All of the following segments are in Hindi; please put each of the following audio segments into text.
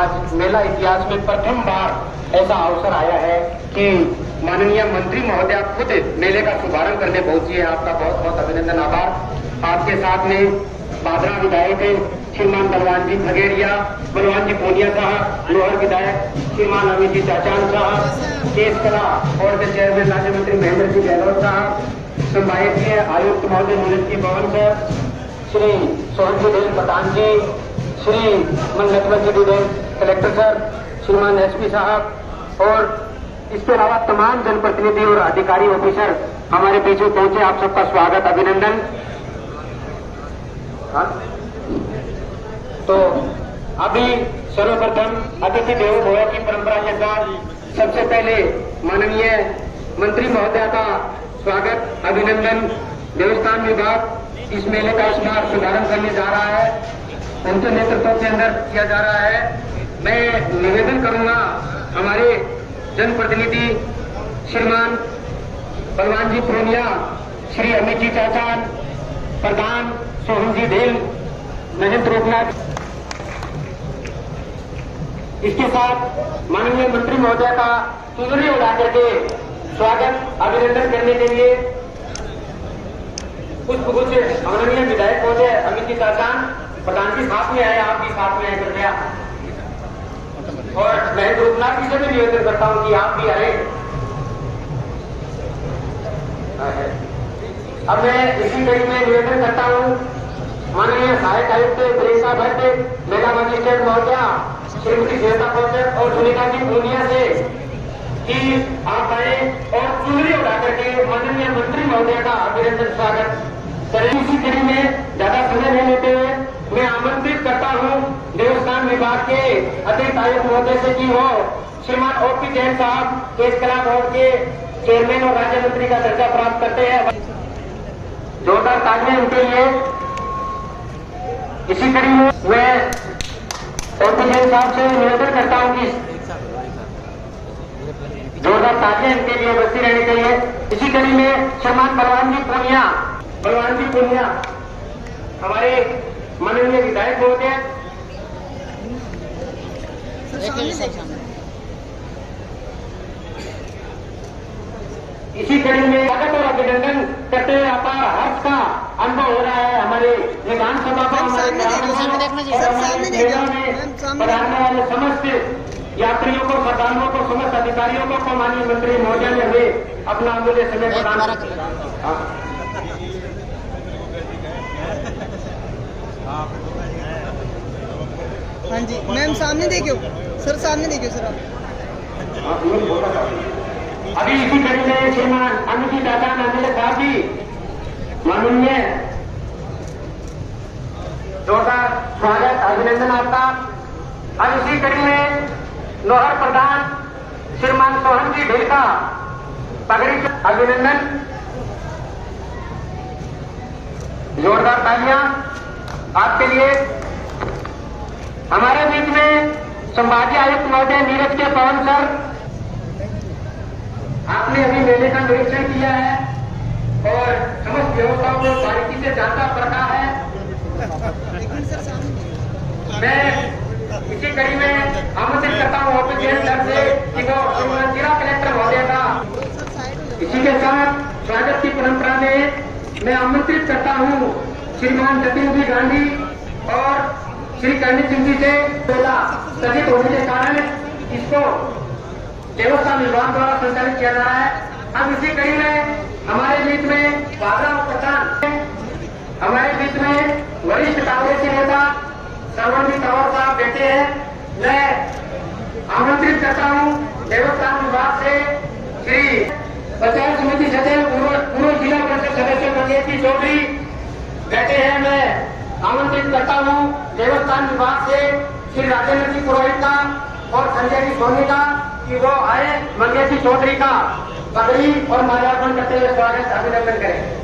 आज मेला इतिहास में प्रथम बार ऐसा अवसर आया है कि माननीय मंत्री महोदय खुद मेले का शुभारंभ करने पहुंची है। आपका बहुत बहुत अभिनंदन, आभार। आपके साथ में बादरा विधायक श्रीमान बलवान जी खगेरिया, बलवान जी पूनिया साहब, लोहर विधायक श्रीमान अमित जी चाचान साहब, केस कला और के चेयरमैन राज्य मंत्री महेंद्र सिंह गहलोत साहब, संभागीय आयुक्त महोदय नीरज जी पवन सर, श्री सोहन जी पठान जी, श्री मनलक्ष्मण जी कलेक्टर सर, श्रीमान एसपी साहब और इसके अलावा तमाम जनप्रतिनिधि और अधिकारी ऑफिसर हमारे बीच में पहुंचे। आप सबका स्वागत, अभिनंदन। तो अभी सर्वप्रथम अतिथि देवो भव की परंपरा के साथ सबसे पहले माननीय मंत्री महोदय का स्वागत, अभिनंदन। देवस्थान विभाग इस मेले का इस बार शुभारंभ करने जा रहा है, उनके नेतृत्व के अंदर किया जा रहा है। मैं निवेदन करूंगा हमारे जनप्रतिनिधि श्रीमान बलवान जी पूनिया, श्री अमित जी चाचान, प्रधान सोहन जी ढील, महेंद्र रूपनाथ, इसके साथ माननीय मंत्री महोदय का चुनरी उड़ा करके स्वागत अभिनंदन करने के लिए पुष्पगुच्छ माननीय विधायक महोदय अमित जी चाचान, प्रधान जी साथ में आए, आप भी साथ में आए कृपया, और महेंद्र रूपनाथ जी से भी निवेदन करता हूं कि आप भी आए। अब मैं इसी कड़ी में निवेदन करता हूं माननीय सहायक आयुक्त प्रेसा भट्ट, मेला मजिस्ट्रेट महोदया श्रीमती श्वेता कौशल और सुनीता जी पूनिया से कि आप आए और चुनरी उड़ा करके माननीय मंत्री महोदय का अभिनंदन स्वागत करें। इसी कड़ी में ज्यादा समय नहीं लेते हुए मैं आमंत्रित करता हूं देवस्थान विभाग के अतिरिक्त आयुक्त महोदय से कि वो श्रीमान ओपी जैन साहब केस कला बोर्ड के चेयरमैन और राज्य मंत्री का दर्जा प्राप्त करते हैं, जोरदार तालियां उनके लिए। इसी कड़ी में मैं ओपी जैन साहब से निवेदन करता हूं कि जोरदार तालियां इनके लिए बजती रहनी चाहिए। इसी कड़ी में श्रीमान बलवान जी पूनिया हमारे माननीय विधायक महोदय, इसी कड़ी में स्वागत और अभिनंदन करते हुए अपार हर्ष का अनुभव हो रहा है। हमारे विधानसभा को हमारे मेला में पधारने वाले समस्त यात्रियों को, श्रद्धालुओं को, समस्त अधिकारियों को माननीय मंत्री महोदय ने हमें अपना अमूल्य समय प्रदान किया। हाँ जी मैम, सामने देखियो सर, सामने देखियो सर आप। अभी इसी कड़ी में श्रीमान अमित जी चाचा नांदेड़ साहब जी, माननीय जोरदार स्वागत, अभिनंदन आपका। अब इसी कड़ी में लोहर प्रधान श्रीमान सोहन जी ढील का पगड़ी, अभिनंदन, जोरदार तालियां आपके लिए। हमारे बीच में संभागीय आयुक्त महोदय नीरज के पवन सर, आपने अभी मेले का निरीक्षण किया है और समस्त व्यवस्थाओं को बारीकी से जानता पड़ता है। मैं इसी कड़ी में आमंत्रित करता हूँ ऑफिशियल दर से कि वो श्रीमान जिला कलेक्टर महोदय का इसी के साथ स्वागत की परंपरा में मैं आमंत्रित करता हूँ श्रीमान जतिन जी गांधी और श्री कर्णी सिंह जी से मेला स्थगित होने के कारण इसको देवस्थान विभाग द्वारा संचालित किया जा रहा है। अब इसी कड़ी में हमारे बीच में बादरा प्रधान, हमारे बीच में वरिष्ठ कांग्रेसी नेता श्रवण जी तंवर साहब बैठे हैं। मैं आमंत्रित करता हूं देवस्थान विभाग से श्री पंचायत समिति सदस्य पूर्व जिला परिषद सदस्य मंगेश चौधरी बैठे हैं। मैं आमंत्रित करता हूं देवस्थान विभाग से श्री राजेंद्र जी पुरोहित का और संजय जी सोनी का कि वो आए, मंगेश जी चौधरी का पगड़ी और माल्यार्पण करते हुए स्वागत अभिनंदन करें।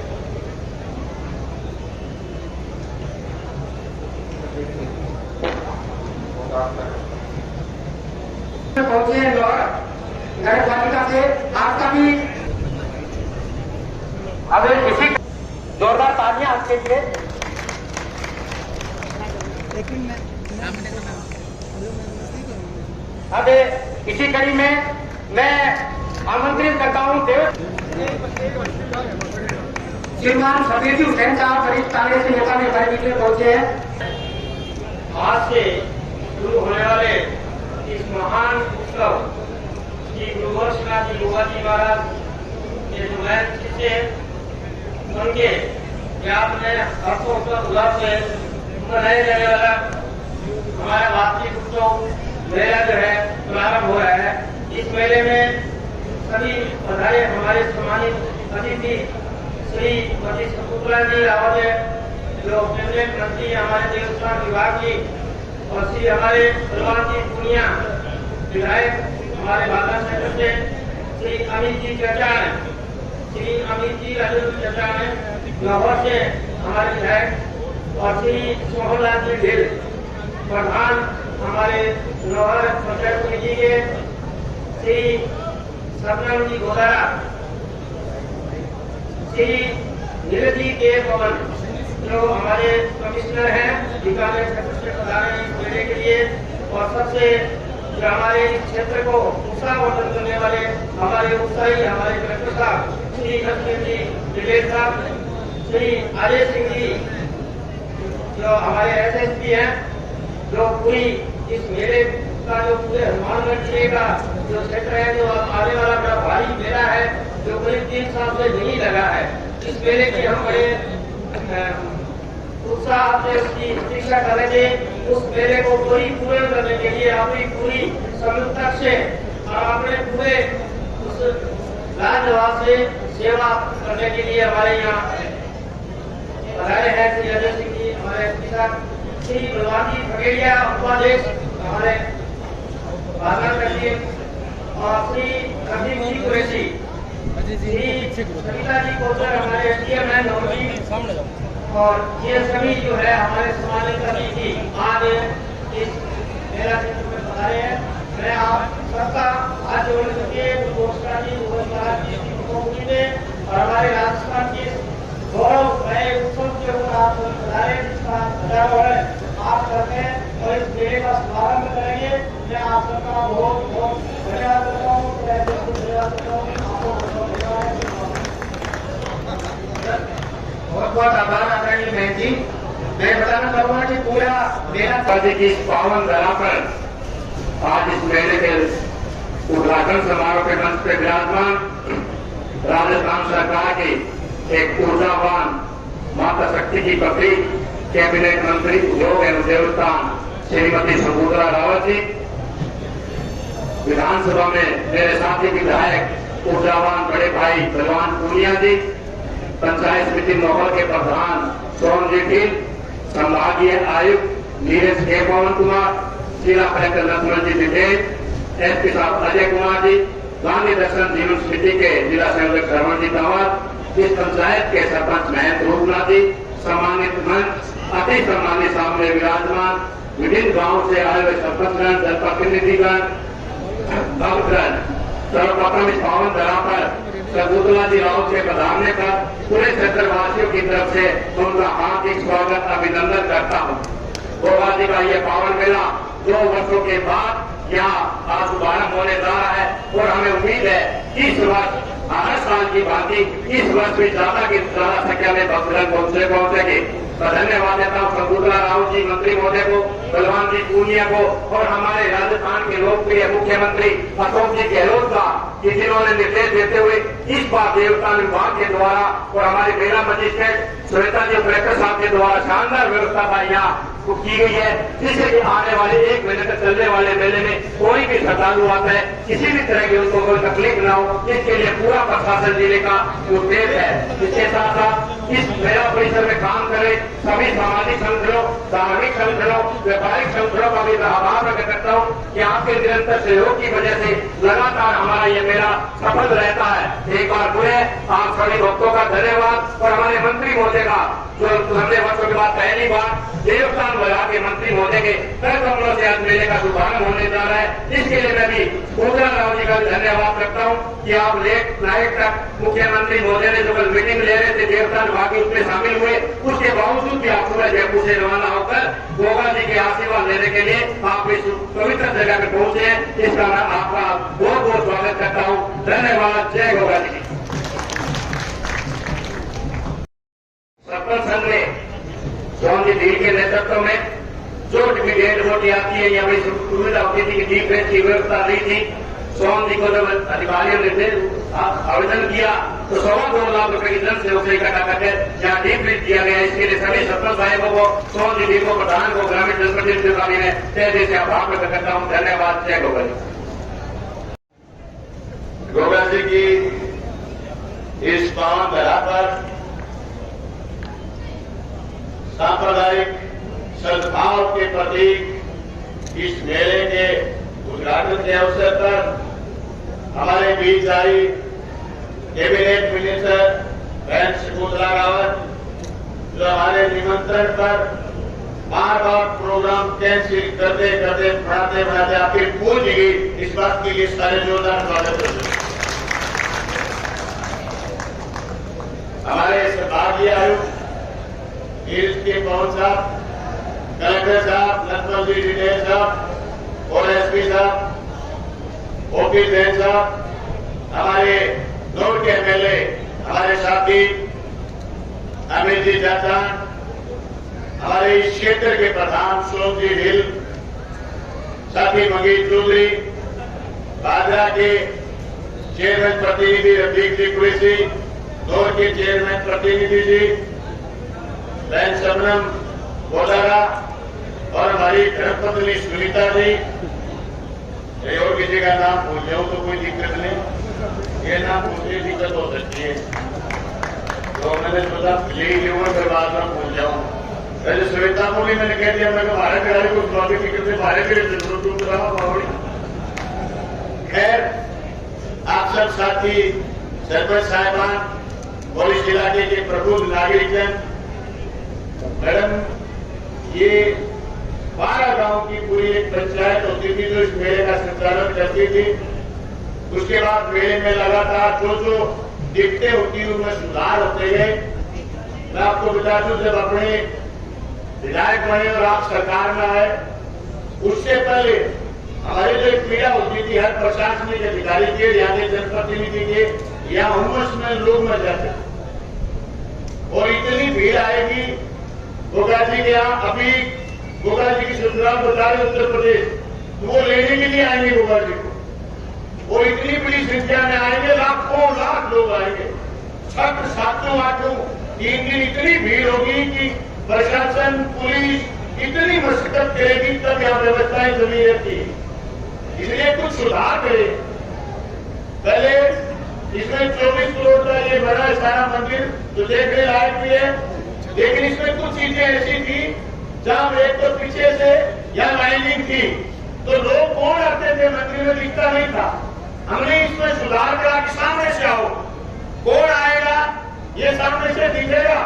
पहुंचे हैं लोहर नगर पालिका से, आपका भी अब इसी जोरदार तालियां आपके लिए। लेकिन मैं अब इसी कड़ी में मैं आमंत्रित करता हूँ श्रीमान सफीदी हुसैन साहब वरिष्ठ कांग्रेस के नेता में हमारे बीच में पहुंचे हैं। आज से शुरू होने वाले इस महान उत्सव की गुरु गोरक्षनाथ जी गोगाजी महाराज के जो नए शिष्य उनके ज्ञान में अर्थों का उल्लास से मनाया जाने वाला हमारा वार्षिक उत्सव मेला जो है प्रारंभ हो रहा है। इस मेले में सभी पधारे हमारे सम्मानित अतिथि श्री शकुंतला जी रावत है, जो कैबिनेट मंत्री हमारे देवस्थान विभाग की, और श्री हमारे बलवान जी पुनिया विधायक हमारे बाला क्षेत्र से, श्री अमित जी चचा है, श्री अमित जी राजेंद्र चचा है लाहौर से हमारे विधायक, और श्री सोहनलाल जी ढेल प्रधान हमारे लाहौर पंचायत समिति के, श्री सतनाम जी गोदारा, श्री नीलजी के पवन जो हमारे कमिश्नर हैं बीकानेर क्षेत्र से पधारे इस मेले के लिए, और सबसे जो हमारे इस क्षेत्र को उत्साहवर्धन करने वाले हमारे उत्साही हमारे कलेक्टर साहब श्री लक्ष्मण जी दिलेर साहब, श्री अजय सिंह जी जो हमारे SSP हैं, जो पूरी इस मेले का जो पूरे हनुमानगढ़ जिले का जो क्षेत्र है, जो आने वाला बड़ा भारी मेला है, जो करीब 3 साल से नहीं लगा है। इस मेले की हम बड़े उत्साह से उसकी प्रतीक्षा करेंगे। उस मेले को पूर्ण करने के लिए अपनी पूरी समर्थक से और अपने पूरे उस राजनिवास से सेवा करने के लिए हमारे यहाँ पधारे हैं श्री अजय सिंह जी हमारे पिता, श्री बलवान जी खगेड़िया उपाध्यक्ष हमारे बागल करती, और श्री रफीक जी कुरैशी, श्री सविता जी कोचर हमारे SDM हैं नौजी, और ये सभी जो है हमारे सम्मानित अतिथि आज इस मेला क्षेत्र में पधारे हैं। मैं आप सबका आज जोड़ करके गोरक्षनाथ जी महाराज की उपस्थिति में और हमारे राजस्थान के गौरव नए उत्सव के ऊपर आप पधारे, जिसका सजाव है आप करते हैं और इस मेले का शुभारंभ करेंगे। मैं आप सबका बहुत बहुत धन्यवाद करता हूँ, धन्यवाद करता हूँ, आपको बहुत बहुत आभार आदरणीय बहन जी। मैं बताना चाहूंगा कि पूरा मेला शादी की इस पावन धरा पर आज इस मेले के उद्घाटन समारोह के मंच पर विराजमान राजस्थान सरकार की एक ऊर्जावान माता शक्ति की पत्नी कैबिनेट मंत्री उद्योग एवं देवस्थान श्रीमती शकुंतला रावत जी, विधानसभा में मेरे साथी विधायक ऊर्जावान बड़े भाई बलवान पुनिया जी, पंचायत समिति नौहर के प्रधान सोहन जी ढील, संभागीय आयुक्त नीरज के पवन कुमार, जिला कलेक्टर लक्ष्मण जी दिलेर, SP साहब अजय कुमार जी, गांधी दर्शन जीवन समिति के जिला संयोजक श्रवण जी तंवर, इस पंचायत के सरपंच महेंद्र रूपनाथ जी, सम्मानित मंच अति सम्मानित सामने विराजमान विभिन्न गांवों से आए हुए सरपंचगण, जनप्रतिनिधिगण, भक्तगण, सर्वप्रथम इस पावन धरा पर शकुंतला जी रावत के पधारने पर पूरे क्षेत्रवासियों की तरफ से उनका हार्दिक स्वागत अभिनंदन करता हूँ। गोगाजी का ये पावन मेला 2 वर्षों के बाद यहाँ आज शुभारंभ होने जा रहा है, और हमें उम्मीद है इस वर्ष हर साल की भांति इस वर्ष भी ज्यादा संख्या में भक्तगण पहुंचेंगे। तो धन्यवाद देता हूँ शकुंतला रावत जी मंत्री महोदय को, बलवान जी पूनिया को, और हमारे राजस्थान के लोकप्रिय मुख्यमंत्री अशोक जी गहलोत का, कि जिन्होंने निर्देश देते हुए इस बार देवस्थान विभाग के द्वारा और हमारे मेला मजिस्ट्रेट श्वेता जी कलेक्टर साहब के द्वारा शानदार व्यवस्था का यहाँ की गई है, जिससे कि आने वाले 1 महीने तक चलने वाले मेले में कोई भी श्रद्धालु आता है किसी भी तरह की उनको कोई तकलीफ न हो, इसके लिए पूरा प्रशासन जिले का उद्देश्य है। इसके साथ साथ इस मेला परिसर में काम करे सभी सामाजिक संगठनों, धार्मिक संगठनों, व्यापारिक संगठनों का भी आभार प्रकट करता हूँ कि आपके निरंतर सहयोग की वजह से लगातार हमारा ये मेला सफल रहता है। एक बार पुनः आप सभी भक्तों का धन्यवाद और हमारे मंत्री महोदय का जो लंबे वर्षों के बाद पहली बार देवस्थान विभाग के मंत्री महोदय के कर कमलों से आज मेले का शुभारंभ होने जा रहा है। इसके लिए मैं भी पूजा राव जी का धन्यवाद करता हूँ कि आप लेट नाइट तक मुख्यमंत्री महोदय ने जो कल मीटिंग ले रहे थे देवस्थान विभाग की उसमें शामिल हुए, उसके बावजूद भी आप पूरा जयपुर से रवाना होकर गोगा जी के आशीर्वाद लेने के लिए आप इस पवित्र जगह पे पहुंचे हैं। इसका मैं आपका बहुत बहुत स्वागत करता हूँ। धन्यवाद। जय गोगा जी। सरपंच संघ ने सोहन जी ढील के नेतृत्व में जो डेढ़ वोटी आती है या वही सुविधा होती थी कि डीप ब्रिज की व्यवस्था रही थी। सोहन जी को जब अधिकारियों ने आवेदन किया तो 2.25 लाख रुपए की धन से उसे इकट्ठा करके यहाँ डीप ब्रिज किया गया। इसके लिए सभी सरपंच साहिबों को, सोहन जी को, प्रधान को, ग्रामीण जनप्रतिनिधि अधिकारी ने तय दिल से आभार व्यक्त करता हूँ। धन्यवाद। जय गोगा जी। गोगा जी की इस पावन धरा पर सांप्रदायिक सद्भाव के प्रतीक इस मेले के उद्घाटन के अवसर पर हमारे बीच आई कैबिनेट मिनिस्टर बहन शकुंतला रावत, जो हमारे निमंत्रण पर बार बार प्रोग्राम कैंसिल करते करते बढ़ाते आखिर पहुंच गई। इस बात के लिए सारे जोरदार स्वागत करते हैं। हमारे संभागीय आयुक्त हिल्स के पवन साहब, कलेक्टर साहब, लखनऊ जी डिटेल साहब और एसपी साहब, ओपी जैन साहब, हमारे नोट के एमएलए, हमारे साथी अमित जी चाचा, हमारे इस क्षेत्र के प्रधान सोम जी हिल, साथी मंगेश चौधरी, बाजरा के चेयरमैन प्रतिनिधि रफीक जी कुरैशी, नोट के चेयरमैन प्रतिनिधि जी बहन सबनम बोलारा और हमारी धर्मपत्नी सुनीता जी। और किसी का नाम भूल जाऊं तो कोई दिक्कत नहीं, ये नाम भूलने दिक्कत हो सकती है, तो मैंने सोचा ले लूंगा फिर बाद में भूल जाऊं। पहले सुनीता को भी मैंने कह दिया, मैंने भारत खिलाड़ी को ट्रॉफी टिकट से भारत के लिए। खैर, आप सब साथी, सरपंच साहिबान, पुलिस इलाके के प्रबुद्ध नागरिकजन, मैडम, ये 12 गांव की पूरी एक पंचायत होती थी जो इस मेले का संचालन करती थी। उसके बाद मेले में लगातार जो दिक्कतें होती उनमें सुधार होते गए। मैं आपको बता दूं, जब अपने विधायक बने और आप सरकार में आए, उससे पहले हमारी जो एक पीड़ा होती थी, हर प्रशासनिक अधिकारी के या जनप्रतिनिधि के या हुमस में लोग मर जाते और इतनी भीड़ आएगी। गोगा जी के यहाँ अभी गोगा जी की ससुराल बता रहे उत्तर प्रदेश, तो वो लेने के लिए आएंगे गोगा जी को, वो इतनी बड़ी संख्या में आएंगे, लाखों लाख लोग आएंगे। छठ, सातों, आठों 3 दिन इतनी भीड़ होगी कि प्रशासन, पुलिस इतनी मशक्कत करेगी तब यहाँ व्यवस्थाएं जमी रहती है। इसलिए कुछ सुधार करें। पहले इसमें 24 करोड़ का ये बड़ा सारा मंदिर जो देखने लायक भी है, लेकिन इसमें कुछ चीजें ऐसी थी जहां एक तो पीछे से या लाइनिंग थी तो लोग कौन आते थे, मंदिर में दिखता नहीं था। हमने इसमें सुधार करा कि सामने से आओ, कौन आएगा ये सामने से दिखेगा,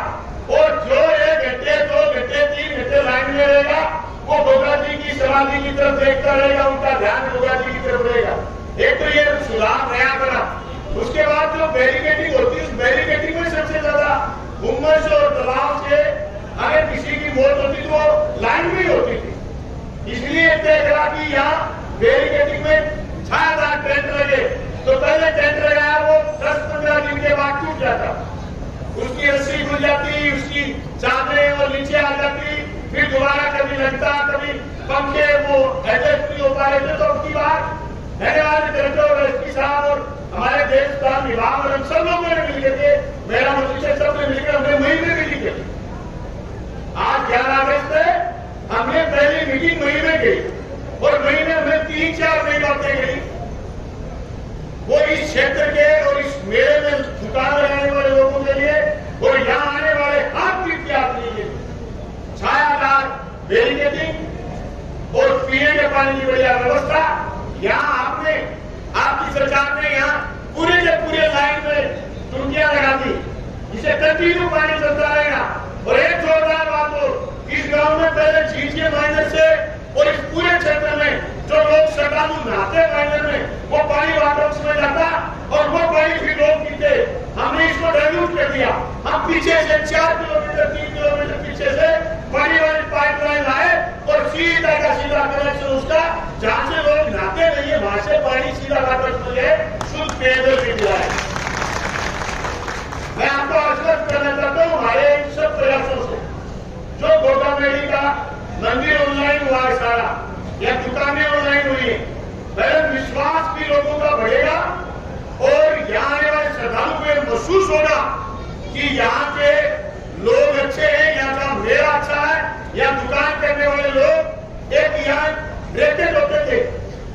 और जो 1 घंटे, 2 घंटे, 3 घंटे लाइन में रहेगा वो गोगा जी की समाधि की तरफ देखता रहेगा, उनका ध्यान गोगा जी की तरफ रहेगा। एक तो ये सुधार नया करा। उसके बाद जो बैरिकेडिंग होती है, उस बैरिकेडिंग में सबसे ज्यादा उमस और दबाव से अगर किसी की मौत होती तो वो लाइन में ही होती थी। इसलिए तय करा कि यहाँ बैरिकेडिंग में छायादार टेंट लगे। तो पहले टेंट लगाया, वो 10-15 दिन के बाद टूट जाता, उसकी रस्सी खुल जाती, उसकी चादरें और नीचे आ जाती, फिर दोबारा कभी लगता, कभी पंखे वो एडजस्ट नहीं हो पा रहे थे। तो उसकी बात धन्यवाद कलेक्टर और एसपी साहब और हमारे देश का विभाग और हम सब लोगों ने मिलकर के, मेरा मंत्री से सबने मिलकर हमने महीने में लिखे। आज 11 अगस्त है, हमने पहली मीटिंग महीने की और महीने में 3-4 नई बातें गई। वो इस क्षेत्र के और इस मेले में दुकान लगाने वाले लोगों के लिए और यहाँ आने वाले हर तीर्थयात्री के लिए छायादार बैरिकेडिंग और पीने के पानी की बढ़िया व्यवस्था। यहाँ आपने, आपकी सरकार ने यहाँ पूरे के पूरे लाइन में टूटियां लगा दी, जिसे कंटिन्यू पानी चलता रहेगा। और माइनर से और इस पूरे क्षेत्र में जो लोग श्रद्धालु नहाते माइनर में, वो पानी वाटर में जाता और वो पानी भी लोग पीते। हमने इसको डाइल्यूट कर दिया। हम पीछे से 4 किलोमीटर 3 किलोमीटर पीछे से बड़ी वाली पाइपलाइन लाए और सीधा का सीधा कनेक्शन उसका, जहां से लोग नहाते नहीं है वहां से पानी सीधा वाटर में ले शुद्ध पेयजल भी दिलाए। मैं आपको आश्वस्त करना चाहता हूँ हमारे इन सब प्रयासों से जो गोगामेड़ी का मंदिर ऑनलाइन हुआ है सारा, या दुकानें ऑनलाइन हुई है, मेरा विश्वास भी लोगों का बढ़ेगा और यहाँ आने वाले श्रद्धालु को महसूस होगा कि यहाँ के लोग अच्छे हैं, यहाँ का मेरा अच्छा है। या दुकान करने वाले लोग एक यहाँ ब्रेकेज होते थे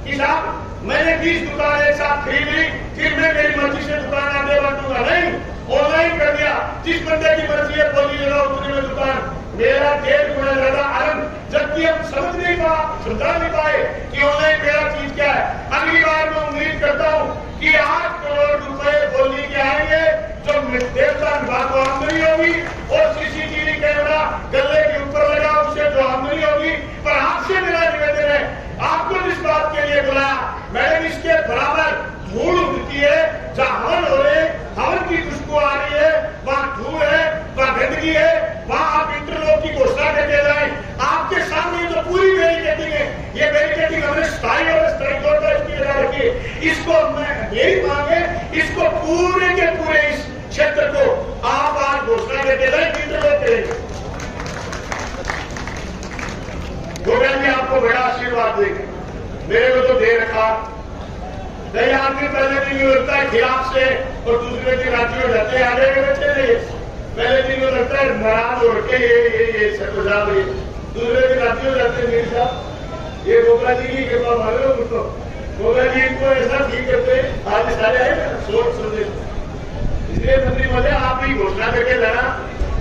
कि साहब मैंने 20 दुकान एक साथ खरीद ली, फिर मैं मेरी मर्जी से दुकान आगे बांटूंगा, नहीं, ऑनलाइन कर दिया। जिस बंदे की मर्जी है बोली लगाओ उतने में दुकान, मेरा 1.5 गुना ज्यादा आनंद, जबकि हम समझ नहीं पाए कि ऑनलाइन मेरा चीज क्या है। अगली बार मैं उम्मीद करता हूँ कि 8 करोड़ रुपए बोली के आएंगे जो देवता विभाग को आमदनी होगी और सीसीटीवी कैमरा गले के ऊपर लगा उससे जो आमदनी होगी। पर आपसे मेरा निवेदन है, आपको जिस बात के लिए बुलाया मैडम, इसके बराबर धूल उड़ती है, जहाँ हवन हो रहे हवन की खुशबू आ रही है, वहाँ धूल है, वहाँ गंदगी है, वहाँ आप इंटरलॉक की घोषणा करके जाए। आपके सामने तो पूरी बैरिकेडिंग है, ये बैरिकेडिंग हमने स्थायी और स्थायी तौर पर इसकी लगा रखी है। इसको मेरी मांग है, इसको पूरे के पूरे इस क्षेत्र को आप आज घोषणा करके जाए इंटरलॉक करेंगे। गोविंद जी आपको बड़ा आशीर्वाद देंगे, मेरे को तो दे रखा। कई आदमी पहले दिन में लगता है खिलाफ से और दूसरे दिन राजी हो जाते हैं, आगे के बच्चे नहीं। पहले दिन में लगता है नाराज हो रखे ये साहब, ये दूसरे दिन राजी हो जाते हैं मेरे साहब। ये गोगा जी की कृपा मांगो मुझको, गोगा जी इनको ऐसा ठीक करते आज सारे आए सोच समझे। इसलिए मंत्री महोदय आप भी घोषणा करके जाना,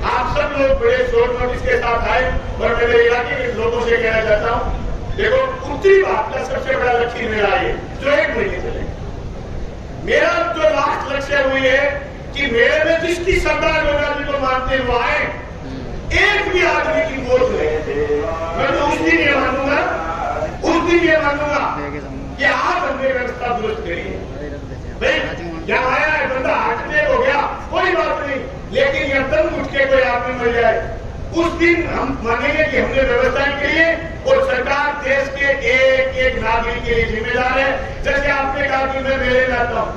आप सब लोग बड़े शोर नोटिस के साथ आए। और मैं मेरे इलाके के लोगों से कहना चाहता हूँ, देखो उत्तरी भारत का सबसे बड़ा लक्ष्य मेरा है जो 1 महीने चलेगा। मेरा जो लास्ट लक्ष्य हुई है कि मेरे में जिसकी श्रद्धा गोगा जी को मानते हुए आए, एक भी आदमी की वोट नहीं, मैं तो उस दिन ये मानूंगा कि आज हमने व्यवस्था दुरुस्त करी है। भाई यहाँ आया है बंदा हार्ट हो गया कोई बात नहीं, लेकिन यह दम उठ के कोई आदमी मर जाए उस दिन हम मानेंगे कि हमने व्यवस्था करी है और सरकार देश के एक नागरिक के लिए जिम्मेदार है। जैसे आपने कहा कि मैं मेले में आता हूँ,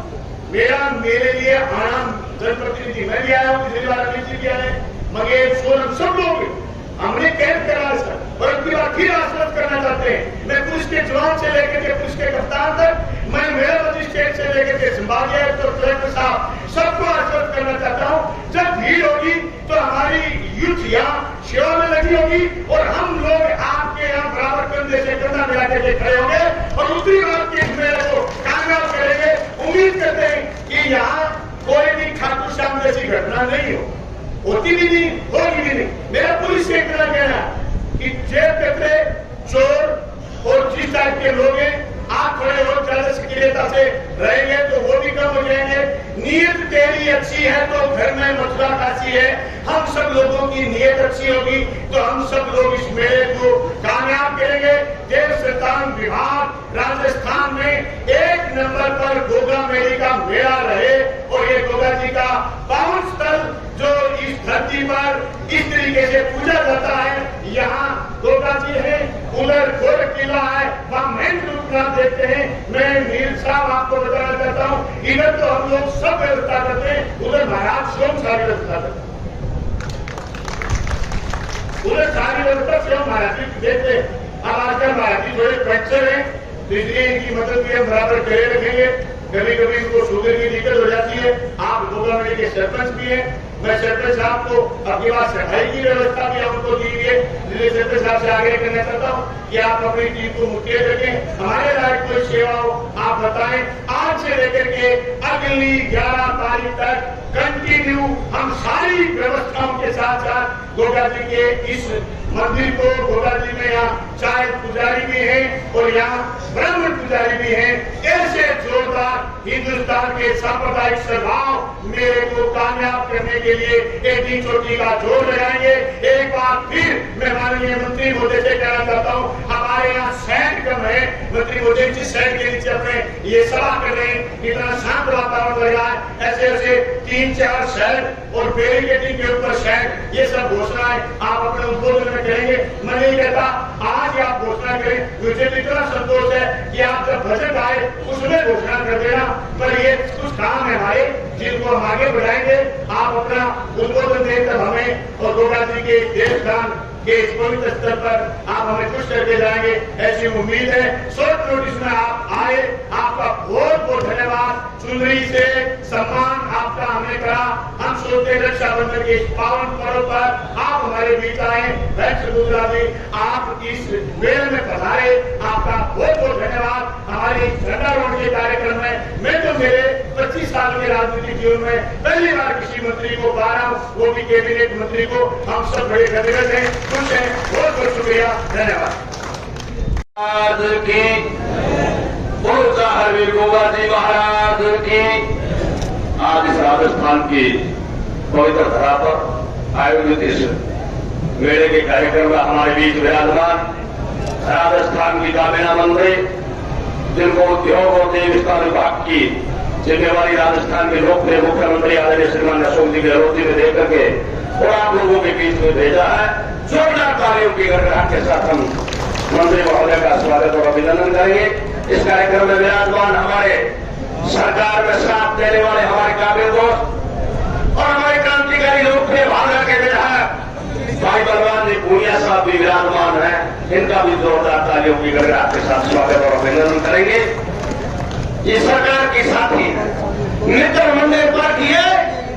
मेरे लिए आना जनप्रतिनिधि मैं भी आया हूँ, जिला अध्यक्ष भी आए, मंगेश सोनम सब लोग हमने कैद करा सर। और अब की बार फिर आश्वस्त करना चाहते हैं, मैं पुलिस के जवान से लेकर के पुलिस के कप्तान तक, मैं मेरा मजिस्ट्रेट से लेकर के संभागीय तो कलेक्टर साहब सबको आश्वस्त करना चाहता हूँ, जब भीड़ होगी तो हमारी यूथ यहाँ सेवा में लगी होगी और हम लोग आपके यहाँ बराबर कंधे से कंधा मिला के खड़े होंगे और उत्तरी भारत के मेले को कामयाब करेंगे। उम्मीद करते हैं कि यहाँ कोई भी खाटू श्याम जैसी घटना नहीं होती भी नहीं, होगी भी नहीं। मेरा पुलिस से इतना कहना कि जेब कतरे चोर और जिस टाइप के लोग हैं, आप थोड़े और ज्यादा सक्रियता से रहेंगे तो वो भी कम हो जाएंगे। नीयत तेरी अच्छी है तो घर में मथुरा काशी है। हम सब लोगों की नीयत अच्छी होगी तो हम सब लोग इस मेले को कामयाब करेंगे। देव संतान विभाग राजस्थान में 1 नंबर पर गोगा मेले का मेला रहे और ये गोगा जी का पावन स्थल जो इस धरती पर इस तरीके से पूजा जाता है। यहाँ गोगा जी है, उधर गोर किला है, वहाँ मेन रूपनाथ देखते हैं। मैं मीर साहब आपको बताना चाहता हूँ, इधर तो हम लोग सब व्यवस्था करते हैं, उधर महाराज स्वयं सारी व्यवस्था करते हैं, उधर सारी व्यवस्था स्वयं महाराज जी देखते हैं। अब आजकल महाराज जी थोड़े फ्रैक्चर है तो इसलिए इनकी मदद भी हम बराबर करे रखेंगे। कभी कभी इनको शुगर की दिक्कत हो जाती है। आप गोगा मेले के सरपंच भी हैं, मैं सरपंच साहब को अपनी बात सफाई की व्यवस्था भी हमको दी है, इसलिए सरपंच साहब से आग्रह करना चाहता हूँ कि आप अपनी टीम को मुख्य रखें। हमारे लायक कोई सेवा हो आप बताएं। आज से लेकर के अगली 11 तारीख तारीख तक कंटिन्यू हम सारी व्यवस्थाओं के साथ साथ गोगा जी के इस मंदिर को, गोगा जी में यहाँ चाय पुजारी भी हैं और यहाँ ब्राह्मण पुजारी भी हैं। ऐसे जोरदार हिंदुस्तान के सांप्रदायिक सद्भाव मेरे को कामयाब करने के लिए एक दिन चोटी का जोर लगाएंगे। एक बार फिर मैं माननीय मंत्री महोदय से कहना चाहता हूँ, हमारे यहाँ शहर कम है, मंत्री महोदय जी शहर के नीचे अपने ये सभा कर रहे हैं, इतना शांत वातावरण लग रहा है। ऐसे ऐसे 3-4 शहर और बैरिकेडिंग के ऊपर शहर, ये सब घोषणाएं आप अपने उद्बोधन में करेंगे। मैं नहीं कहता आज आप घोषणा करें, मुझे इतना संतोष है कि आप जब बजट आए उसमें घोषणा कर देना, पर ये कुछ काम है हमारे जिनको हम आगे बढ़ाएंगे। आप अपना उद्बोधन दें तब हमें और गोगा जी के देवस्थान के इस पवित्र स्तर पर आप हमें खुश करके जाएंगे, ऐसी उम्मीद है। शॉर्ट नोटिस में आप आए, आपका बहुत बहुत धन्यवाद। चुनरी से सम्मान आपका हमने करा। हम सोचते रक्षाबंधन के इस पावन पर्व पर आप हमारे बीच आए। सुभद्रा जी आप इस मेले में पधारे, आपका बहुत बहुत धन्यवाद। हमारे झंडारोहण के कार्यक्रम में मैं तो मेरे 25 साल के राजनीतिक जीवन में पहली बार किसी मंत्री को पा रहा हूँ, वो भी कैबिनेट मंत्री को। हम सब बड़े गदगद हैं, खुश हैं। बहुत बहुत शुक्रिया, धन्यवाद। हरवीर गोगा जी महाराज की। आज इस राजस्थान की पवित्र धरा पर आयोजित इस मेले के कार्यक्रम में हमारे बीच विराजमान राजस्थान की काबीना मंत्री, जिनको उद्योग और देव विस्तार विभाग की जिम्मेवारी राजस्थान के लोकप्रिय मुख्यमंत्री आदरणीय श्रीमान अशोक जी गहलोत जी ने देकर के और आप लोगों के बीच में भेजा है। जोरदार तालियों की गड़गड़ाहट के साथ हम मंत्री महोदय का स्वागत और अभिनंदन करेंगे। इस कार्यक्रम में विराजमान हमारे सरकार में साथ देने वाले हमारे काबिल दोस्त और हमारे क्रांतिकारी लोकप्रिय भाजपा के विधायक भाई बलवान जी पूनिया साहब भी विराजमान हैं। इनका भी जोरदार तालियों की गड़गड़ाहट के साथ स्वागत और अभिनंदन करेंगे। ये सरकार की साथी मित्र मंदिर पर किए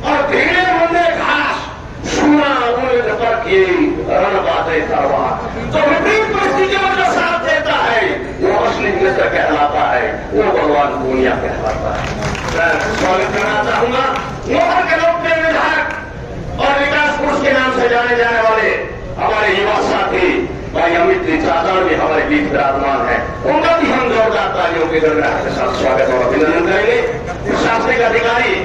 और भीड़े मंदिर घास सुना उन्हें पर किए रण बातें करवा, तो विपरीत परिस्थितियों में जो साथ देता है वो असली मित्र कहलाता है, वो भगवान पूनिया कहलाता है। मैं स्वागत करना चाहूंगा नोहर के लोकप्रिय विधायक और विकास पुरुष के नाम से जाने जाने वाले हमारे युवा साथी भाई अमित जी चाचा भी हमारे बीच विराजमान है। उनका भी हम जोरदार तालियों की गड़गड़ाहट के साथ स्वागत और अभिनंदन करेंगे। प्रशासनिक अधिकारी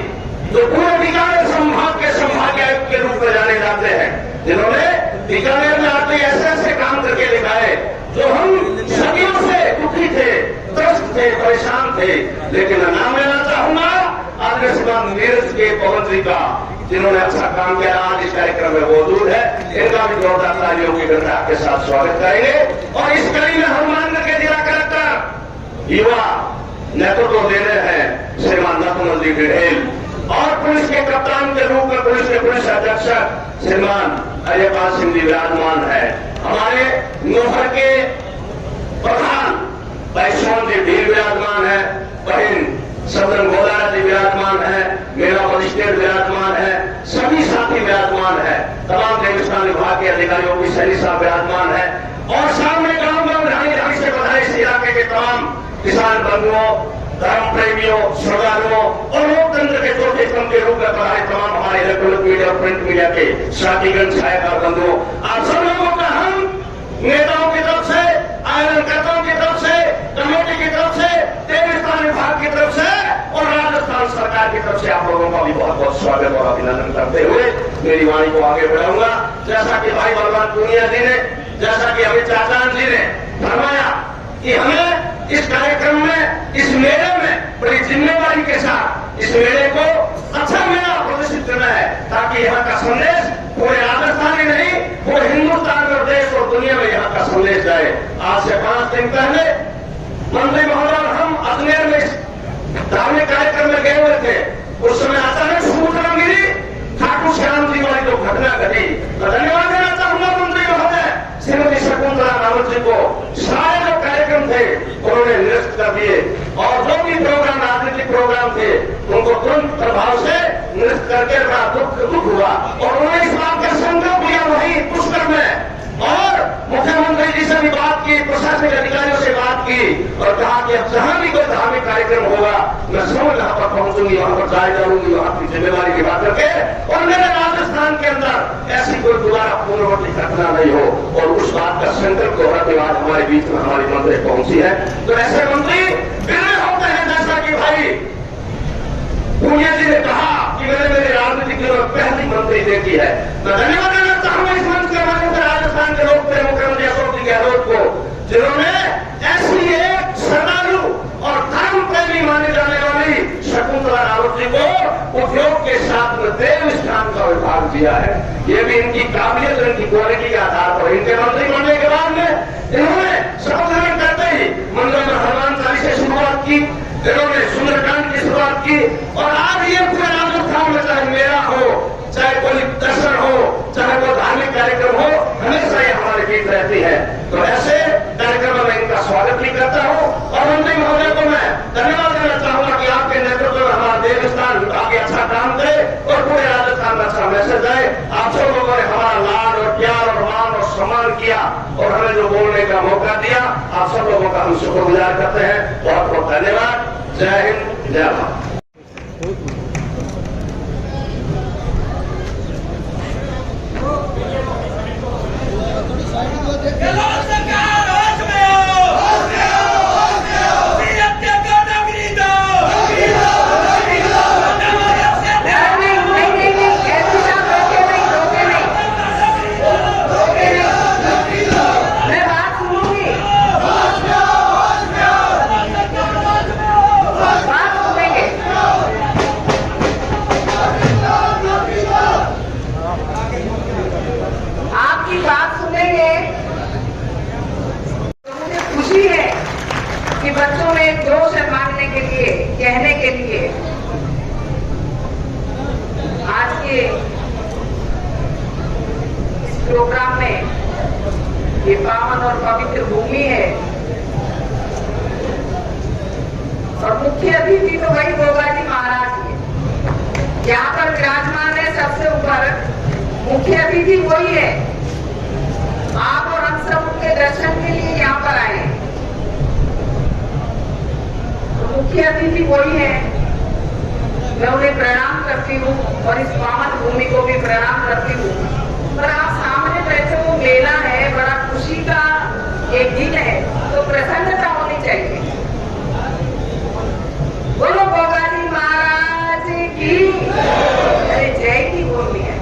जो पूरे बीकानेर संभाग के संभागीय आयुक्त के रूप में जाने जाते हैं, जिन्होंने बीकानेर में आते ऐसे ऐसे काम करके दिखाए जो हम सदियों से दुखी थे, त्रस्त थे, परेशान थे। लेकिन मैं नाम लेना चाहूंगा आदरणीय श्रीमान नीरज के पवन जी का, जिन्होंने अच्छा काम किया, आज इस कार्यक्रम में मौजूद है। इनका भी जोरदार तालियों की गड़गड़ाहट के साथ स्वागत करेंगे। और इस कड़ी में हनुमानगढ़ के जिला कलेक्टर युवा नेतृत्व दे रहे हैं श्रीमान नथमल जी गिढ़ेल और पुलिस के कप्तान के रूप में पुलिस के पुलिस अधीक्षक श्रीमान अजयपाल सिंह जी विराजमान है। हमारे नोहर के प्रधान भाई सोन जी भील विराजमान है, बहन सदन गोदारा जी विराजमान है, मेरा मजिस्ट्रेट विराजमान है, सभी साथी विराजमान है, तमाम देवस्थान विभाग के अधिकारियों की सैनी साहब विराजमान है और सामने गांव गांव ढाई से बधाई इस इलाके के तमाम किसान बंधुओं, धर्म प्रेमियों, श्रद्धालुओं और लोकतंत्र के चौथे स्तंभ के रूप में पधारे तमाम हमारे इलेक्ट्रॉनिक मीडिया और प्रिंट मीडिया के साथीगण, छायाकार बंधुओं, आप सब लोगों का हम नेताओं की तरफ से, आयोजनकर्ताओं की तरफ से, कमेटी की तरफ से, देवस्थान विभाग की तरफ से और राजस्थान सरकार की तरफ से आप लोगों का भी बहुत बहुत स्वागत और अभिनंदन करते हुए मेरी वाणी को आगे बढ़ाऊंगा। जैसा कि भाई बलवान पूनिया जी ने, जैसा कि अमित चाचा जी ने फरमाया कि हमें इस कार्यक्रम में, इस मेले में बड़ी जिम्मेदारी के साथ इस मेले को अच्छा मेला प्रदर्शित करना है, ताकि यहाँ का संदेश पूरे राजस्थान ही नहीं, पूरे हिंदुस्तान और देश और दुनिया में यहाँ का संदेश जाए। आज से 5 दिन पहले मंत्री महोदय और हम अजमेर में इस धार्मिक कार्यक्रम में गए हुए थे। उस समय अचानक सूचना मिली ठाकुर श्याम जी वाली जो घटना घटी। तो धन्यवाद देना चाहूंगा मंत्री महोदय श्रीमती शकुंतला रावत जी को। सारे जो कार्यक्रम थे उन्होंने निरस्त कर दिए और जो भी प्रोग्राम, राजनीतिक प्रोग्राम थे, उनको तुरंत प्रभाव से निरस्त करके बड़ा दुख हुआ और उन्होंने इस बात का संकल्प लिया वही पुष्कर में और मुख्यमंत्री जी से भी बात की, प्रशासनिक अधिकारियों से बात की और कहा कि अब जहां भी कोई धार्मिक कार्यक्रम होगा मैं स्वयं यहां पर पहुंच पहुंचूंगी, वहां पर जायजा लूंगी, वहां की जिम्मेवारी निभा करके, और मेरे राजस्थान के अंदर ऐसी कोई दोबारा पुनरावृत्ति घटना नहीं हो, और उस बात का संकल्प दोहराते आज हमारे बीच में हमारी मंत्री पहुंची है। तो ऐसे मंत्री बिल्कुल होते हैं, जैसा कि भाई पूनिया जी ने कहा कि मैंने मेरी राजनीतिक जीवन में पहली मंत्री देखी है। मैं धन्यवाद देना चाहूंगा इस मंच के माध्यम से राजस्थान के लोकप्रिय मुख्यमंत्री अशोक जी गहलोत को, जिन्होंने ऐसी एक श्रद्धालु और धर्म प्रेमी माने जाने वाली शकुंतला रावत जी को उद्योग के साथ में देव स्थान का विभाग दिया है। ये भी इनकी काबिलियत, इनकी क्वालिटी के आधार पर इनके मंत्री बनने के बाद में इन्होंने शपथ ग्रहण करते ही मंदिर में हनुमान चालीसा से शुरुआत की, इन्होंने सुंदरकांड की शुरुआत की, और आज ये पूरे राजस्थान में चाहे मेरा हो, चाहे कोई दर्शन हो, चाहे कोई धार्मिक कार्यक्रम हो, हमेशा ये हमारे बीच रहती है। तो ऐसे कार्यक्रमों में इनका स्वागत भी करता हूं, और मंत्री महोदय को मैं धन्यवाद देना चाहूंगा कि आपके नेतृत्व में हमारा देवस्थान आगे अच्छा काम करे और पूरे राजस्थान में अच्छा मैसेज आए। आप सब लोगों ने हमारा लाड और प्यार और मान और सम्मान किया और हमें जो बोलने का मौका दिया, आप सब लोगों का हम शुक्रगुजार करते हैं। बहुत बहुत धन्यवाद। जय हिंद, जय भारत। बच्चों में जोश है मांगने के लिए, कहने के लिए। आज के इस प्रोग्राम में ये पावन और पवित्र भूमि है, और मुख्य अतिथि तो वही गोगाजी महाराज है। यहाँ पर विराजमान है सबसे ऊपर, मुख्य अतिथि वही है। आप और हम सब उनके दर्शन के लिए यहाँ पर आए हैं। मुख्य अतिथि वही है, मैं उन्हें प्रणाम करती हूँ और इस पावन भूमि को भी प्रणाम करती हूँ। पर आप सामने बैठे हो, मेला है, बड़ा खुशी का एक दिन है, तो प्रसन्नता होनी चाहिए। बोलो गोगाजी महाराज की अरे जय की बोलनी है।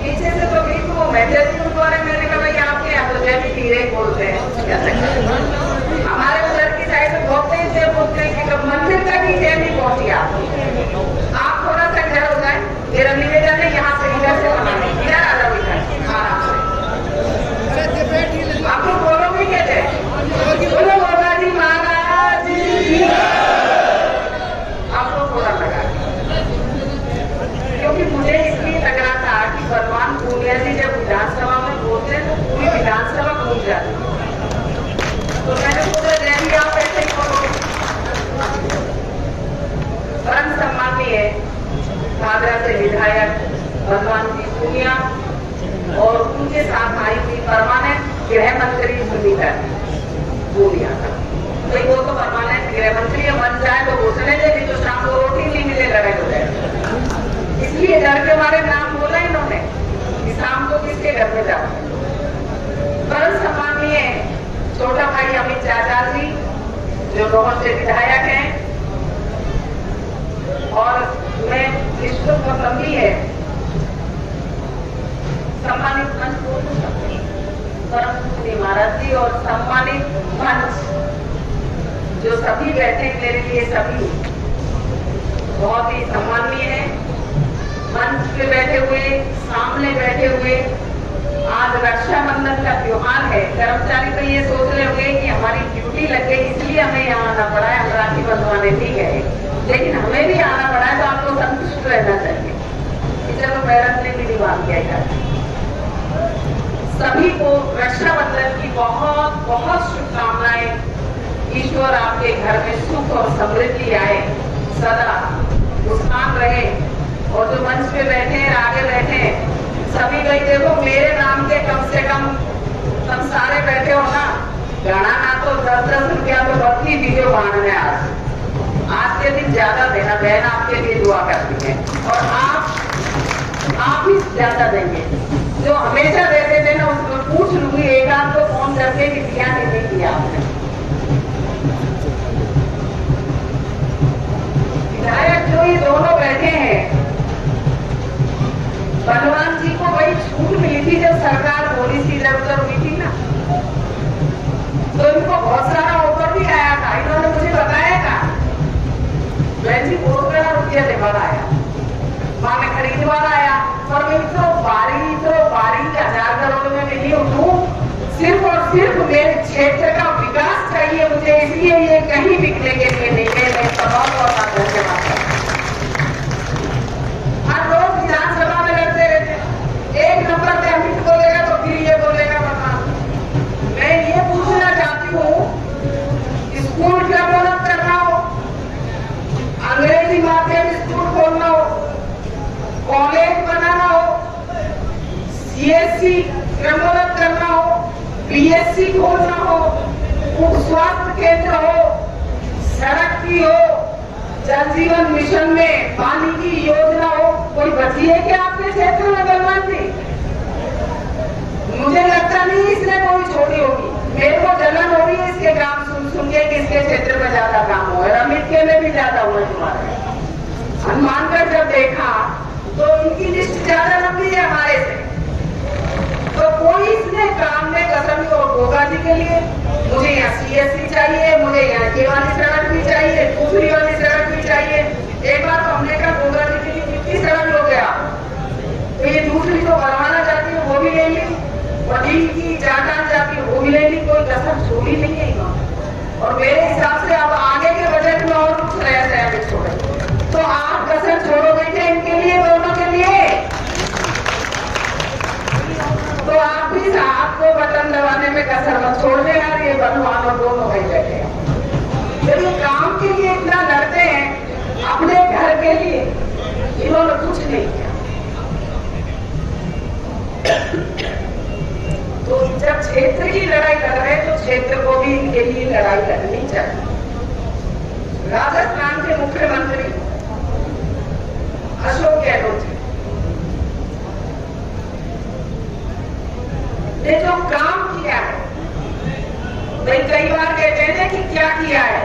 पीछे से तो गीत वो मैं जैसी द्वारा मैंने कहा भाई आपके यहाँ तो जय भी धीरे बोलते हैं, हमारे उधर की साइड में बहुत तेज से बोलते हैं कि मंदिर तक ही जय नहीं पहुंची आप थोड़ा सा इधर हो जाए। मेरा निवेदन है यहाँ से इधर से बनाने, इधर आ जाओ, इधर आराम से। आप लोग बोलोगे क्या जय? बोलो गोगाजी महाराज की। आप लोग थोड़ा लगा, क्योंकि मुझे इसलिए लग रहा था कि भगवान पूनिया जी जब विधानसभा में बोलते हैं तो पूरी विधानसभा गूंज जाती है, तो मैंने पूरे रैली आप ऐसे ही बोलो। परम सम्मानीय भादरा से विधायक भगवान जी पूनिया और उनके साथ आई थी परमानेंट गृह मंत्री सुनीता पूनिया। भाई वो तो परमानेंट गृह मंत्री बन जाए तो घोषणा देगी तो शाम को रोटी नहीं मिले, लड़ाई हो जाए। इसलिए डर के बारे नाम बोला इन्होंने कि शाम को किसके घर में जाओ। परम सम्मानीय छोटा भाई अमित चाचा जी जो रोहन से विधायक हैं, और मैं विष्णु लंबी है सम्मानित मंच परम महाराज जी और सम्मानित मंच जो सभी बैठे मेरे लिए सभी बहुत ही सम्माननीय है। मंच पे बैठे हुए, सामने बैठे हुए, आज रक्षाबंधन का त्योहार है। कर्मचारी तो ये सोच रहे होंगे कि हमारी ड्यूटी लग गई इसलिए हमें यहाँ आना पड़ा है, हम राखी बंधवाने नहीं गए, लेकिन हमें भी आना पड़ा है, तो आप लोग संतुष्ट रहना चाहिए कि चलो मैडम ने भी निभा किया। सभी को रक्षाबंधन की बहुत बहुत शुभकामनाएं। ईश्वर आपके घर में सुख और समृद्धि आए, सदा मुस्कान रहे। और जो मंच पे बैठे हैं, आगे बैठे हैं, सभी भाई देखो मेरे नाम के कम से कम तुम सारे बैठे हो ना, गाना ना तो 10-10 रुपया तो बत्ती वीडियो बांधने आज आज के दिन ज्यादा देना, बहन आपके लिए दुआ करती है और आप ही ज्यादा देंगे। जो हमेशा देते थे ना उसको पूछ लूंगी एक आध को फोन करके कि दिया नहीं दिया आपने। विधायक जो ये दोनों बैठे हैं, बलवान जी को वही छूट मिली थी जब सरकार पॉलिसी इधर उधर हुई थी ना, तो इनको बहुत सारा ऑफर भी आया था। इन्होंने मुझे बताया था बहन जी बहुत बड़ा रुपया लेकर आया, माँ में खरीद वाला आया, और मैं इतना बारी 1000 करोड़ में नहीं उठूं, सिर्फ और सिर्फ मेरे क्षेत्र का विकास चाहिए मुझे, इसलिए ये कहीं बिकने के लिए नहीं है। मैं तमाम और धन्यवाद हर रोज विधानसभा में लड़ते रहते, एक नंबर पे अमित बोलेगा तो फिर ये बोलेगा बता। मैं ये पूछना चाहती हूँ, स्कूल क्रमोन्नत करना हो, अंग्रेजी माध्यम स्कूल खोलना हो, कॉलेज बनाना हो, सीएससी क्रमोन्नत करना हो, बीएससी खोलना हो, उप स्वास्थ्य केंद्र हो, सड़क की हो, जल जीवन मिशन में पानी की योजना हो, कोई बची है क्या आपके क्षेत्र में बलवान जी? मुझे लगता नहीं इसने कोई छोड़ी होगी। मेरे को जलन हो रही है इसके काम सुन के कि इसके क्षेत्र में ज्यादा काम हुआ है, अमित के में भी ज्यादा हुआ तुम्हारे। हनुमानगढ़ जब देखा तो इनकी लिस्ट ज्यादा लंबी है हमारे से, तो कोई इसने काम में कसर नहीं। और गोगा जी के लिए मुझे यहाँ सीएससी चाहिए, मुझे यहाँ ये वाली सड़क भी चाहिए, दूसरी वाली सड़क भी चाहिए। एक बार तो हमने कहा गोगा जी के लिए कितनी सड़क हो गया, तो ये दूसरी तो बनवाना चाहती है वो भी ले ली, वकील की जाना चाहती है वो भी ले ली, कोई कसर छोड़ी नहीं है इन्होंने। और मेरे हिसाब से अब आगे के बजट में और कुछ ऐसा है छोड़े, तो आप कसर छोड़ोगे क्या इनके लिए, दोनों के लिए? तो आप भी साहब को बटन दबाने में कसर मत छोड़ देना। ये बलवान और दोनों भाई बैठे हैं, जब ये काम के लिए इतना लड़ते हैं, अपने घर के लिए इन्होंने कुछ नहीं किया। तो जब क्षेत्र की लड़ाई लड़ रहे हैं तो क्षेत्र को भी इनके लिए लड़ाई लड़नी चाहिए। राजस्थान के मुख्यमंत्री अशोक गहलोत जी ने जो काम किया है, भाई कई बार कहते हैं कि क्या किया है,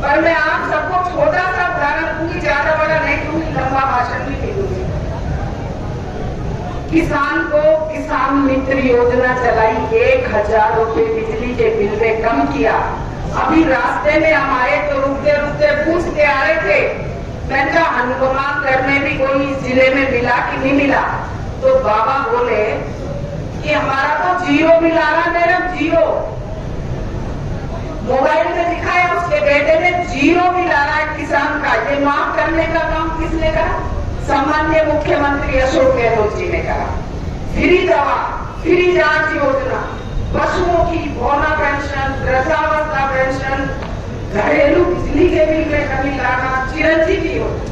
पर मैं आप सबको छोटा सा उदाहरण दूंगी, ज्यादा बड़ा नहीं दूंगी, लंबा भाषण भी नहीं दूंगी। किसान को किसान मित्र योजना चलाई, 1000 रुपए बिजली के बिल में कम किया। अभी रास्ते में हम आए तो रुकते रुकते पूछ के आ रहे थे, मैंने कहा हनुमानगढ़ में भी कोई जिले में मिला कि नहीं मिला, तो बाबा बोले कि हमारा तो 0 बिल आ रहा मैडम, 0। मोबाइल में दिखाया उसके बेटे ने 0 बिल आ रहा है किसान का। ये माफ करने का काम किसने करा? सम्माननीय मुख्यमंत्री अशोक गहलोत जी ने कहा। फ्री दवा, फ्री जांच योजना, पशुओं की बौना पेंशन, वृद्धावस्था पेंशन, घरेलू बिजली के बिल में कमी लाना, चिरंजीवी योजना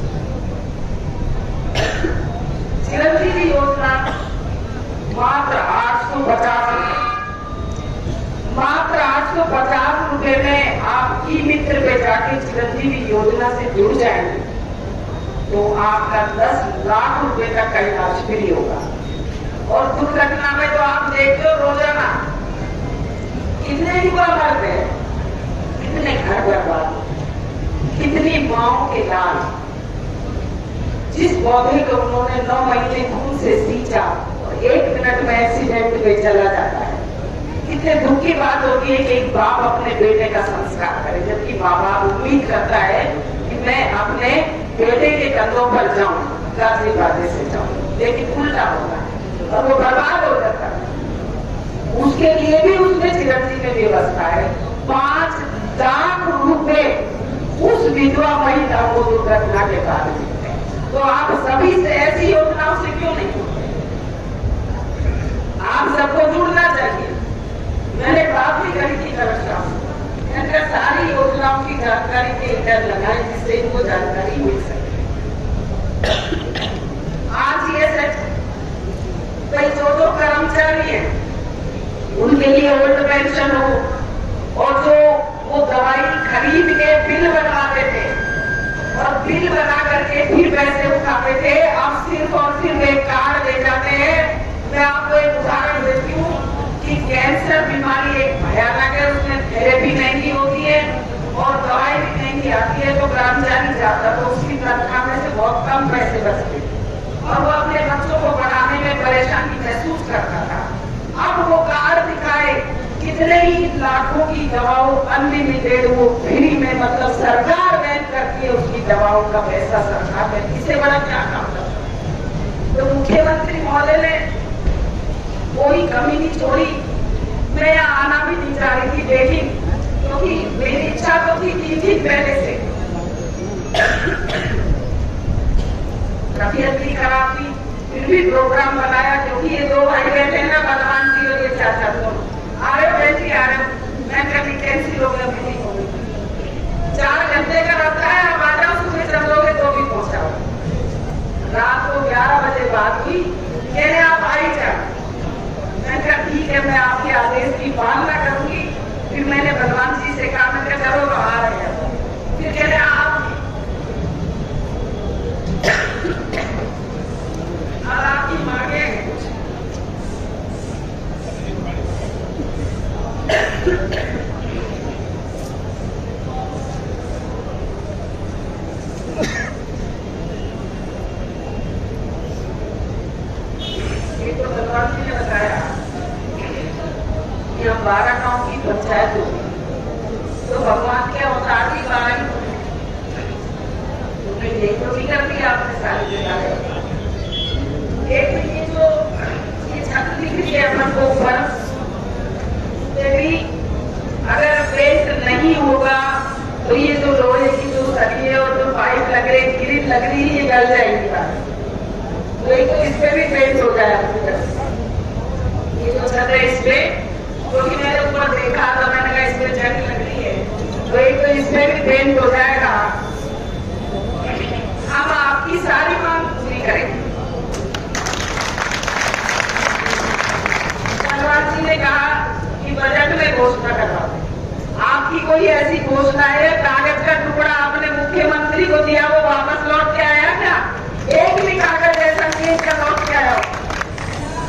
मात्र 850 रुपए में आप ई मित्र पे जाके चिरंजीवी योजना से जुड़ जाएंगे तो आपका 10 लाख रुपए तक का इलाज फ्री होगा। और दुर्घटना में तो आप देखते हो रोजाना कितने युवा मरते हैं, कितने घर बर्बाद, कितनी माओ के लाल। जिस पौधे को उन्होंने 9 महीने खून से सींचा और 1 मिनट में एक्सीडेंट में चला जाता है। कितने दुख की बात होती है कि एक बाप अपने बेटे का संस्कार करे, जबकि माँ बाप उम्मीद करता है कि मैं अपने बेटे के कंधों पर जाऊं, गाजी बाजे से जाऊं, लेकिन उल्टा होता है और वो बर्बाद हो जाता है। उसके लिए भी उसमें चिरंजीवी में व्यवस्था है। 5 लाख रुपए उस विधवा महिला को दुर्घटना के बाद मिलते हैं। तो आप सभी से ऐसी योजनाओं से क्यों नहीं जुड़ते? आप सबको जुड़ना चाहिए। मैंने बात भी करी थी कलेक्टर से, सारी योजनाओं की जानकारी के इंटर लगाए जिससे इनको जानकारी मिल सके। आज ये सच भाई जो कर्मचारी है उनके लिए ओल्ड पेंशन हो, और जो वो दवाई खरीद के बिल बनवाते थे बिल बना करके फिर पैसे उठाते थे, अब सिर्फ और सिर्फ एक कार्ड ले जाते हैं। मैं आपको एक उदाहरण देती हूँ कि कैंसर बीमारी एक भयानक है, उसमें थेरेपी महंगी होती है और दवाई भी महंगी आती है। तो कर्मचारी जाता तो उसकी तनख्वाह में से बहुत कम पैसे बचते और वो अपने बच्चों को पढ़ाने में परेशानी महसूस करता था। अब वो कार्ड दिखाए, कितने ही लाखों की दवाओं अनलिमिटेड, वो फ्री में, मतलब सरकार वहन करती है उसकी दवाओं का पैसा सरकार है। इससे बड़ा क्या काम था? तो मुख्यमंत्री महोदय ने कोई कमी नहीं छोड़ी। मैं यहाँ आना भी नहीं चाह रही थी, लेकिन क्योंकि मेरी इच्छा तो थी 3 दिन पहले से, तबीयत भी खराब थी, फिर भी प्रोग्राम बनाया। क्योंकि ये 2 भाई बैठे हैं ना, बलवान जी और ये चाचा, तो आ रहे हो बैठी आ रहे हो, मैं कभी कैंसिल हो गया, मीटिंग हो गई। 4 घंटे का रास्ता है, अब आ जाओ, सुबह चलोगे तो भी पहुंचाओ। रात को 11 बजे बात हुई, कहने आप आई जाओ। मैं कहा ठीक है, मैं आपके आदेश की पालना करूंगी। फिर मैंने भगवान जी से कहा, मैं कहा चलो तो आ रहे हैं। फिर कहने आप और आपकी मांगे ये तो भगवान जी ने बताया कि हम 12 गांव की पंचायत होगी, तो भगवान के अवतार की 12 ही तुमने ये तो नहीं कर दिया आपने सारी जगह। एक ये जो ये छत दिख रही है अपन को ऊपर, अगर पेंट नहीं होगा तो ये जो लोहे की जो सरिये और जो पाइप लग रही, ग्रिल लग रही है, ये गल जाएगी। तो एक तो इस पे भी पेंट हो जाए, ये जो छत है इस पे, क्योंकि मैंने ऊपर देखा तो मैंने कहा इस पे जंग लग रही है, तो एक तो इस पे भी पेंट हो जाएगा। हम आपकी सारी मांग पूरी करेंगे। भगवान जी ने कहा कि बजट में घोषणा करवा, आपकी कोई ऐसी घोषणा है? कागज का टुकड़ा आपने मुख्यमंत्री को दिया, वो वापस लौट के आया क्या? एक भी कागज ऐसा नहीं है लौट के आया।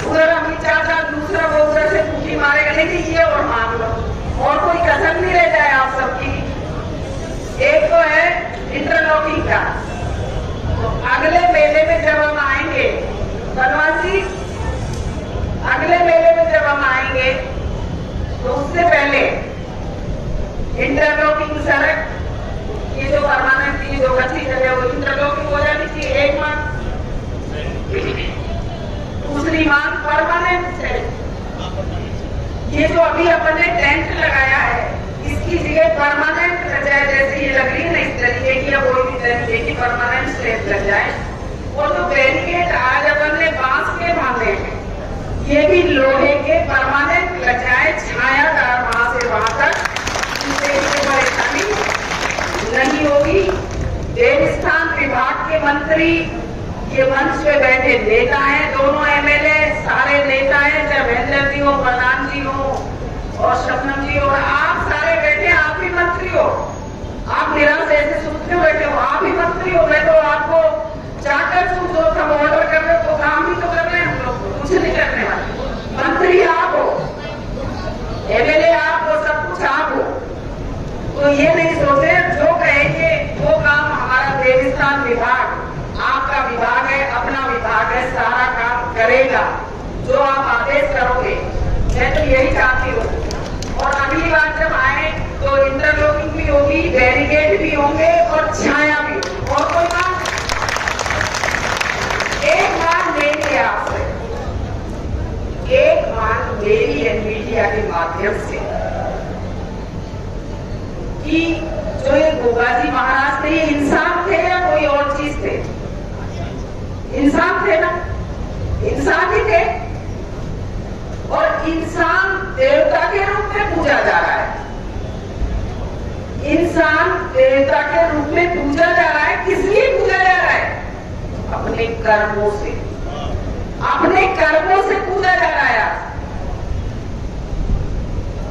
उधर अमित चाचा दूसरा वो उधर से पूछी मारेगा, नहीं ये और मांग लो, और कोई कसर नहीं रह जाए आप सबकी। एक तो है इंटरलॉकिंग का, तो अगले मेले में जब हम आएंगे, भगवान जी अगले मेले में जब हम आएंगे तो उससे पहले इंटरलॉकिंग सड़क, ये जो परमानेंट थी, जो कच्ची जगह, वो इंटरलॉकिंग हो जानी चाहिए। एक मांग। दूसरी मांग परमानेंट है, ये जो अभी अपन ने टेंट लगाया है, इसकी जगह परमानेंट लग जाए, जैसे ये लग रही है ना इस तरीके की, या कोई भी तरीके की परमानेंट स्टेप लग जाए। और जो बैरिकेड आज अपन ने बांस के बांधे हैं, ये भी लोहे के परमानेंट लग जाए, छायादार वहां से वहां तक, जिससे कोई परेशानी नहीं होगी। देवस्थान विभाग के मंत्री, ये मंच पे बैठे नेता हैं, दोनों एमएलए, सारे नेता हैं, चाहे महेंद्र जी हो, प्रधान जी हो और शबनम जी हो, आप सारे बैठे, आप भी मंत्री हो। आप निराश ऐसे सोचते बैठे हो, आप भी मंत्री हो। मैं तो आपको चाकर जो सब ऑर्डर कर रहे हो, तो काम भी तो कर रहे हैं हम लोग, कुछ नहीं करने वाले। मंत्री आप हो, एमएलए आप हो, सब कुछ आप हो। तो ये नहीं सोचे, जो कहेंगे वो काम हमारा देवस्थान विभाग, आपका विभाग है, अपना विभाग है, सारा काम करेगा जो आप आदेश करोगे। मैं तो यही चाहती हूँ। और अगली बार जब आए तो इंटरलॉकिंग भी होगी, बैरिकेड भी होंगे और छाया भी। और कोई बात, एक मांग मेरी है आपसे, एक मांग मेरी है मीडिया के माध्यम से, कि जो ये गोगाजी महाराज थे, ये इंसान थे या कोई और चीज थे? इंसान थे ना, इंसान ही थे। और इंसान देवता के रूप में पूजा जा रहा है, इंसान देवता के रूप में पूजा जा रहा है। किस लिए पूजा जा रहा है? अपने कर्मों से, अपने कर्मों से पूजा जा रहा है।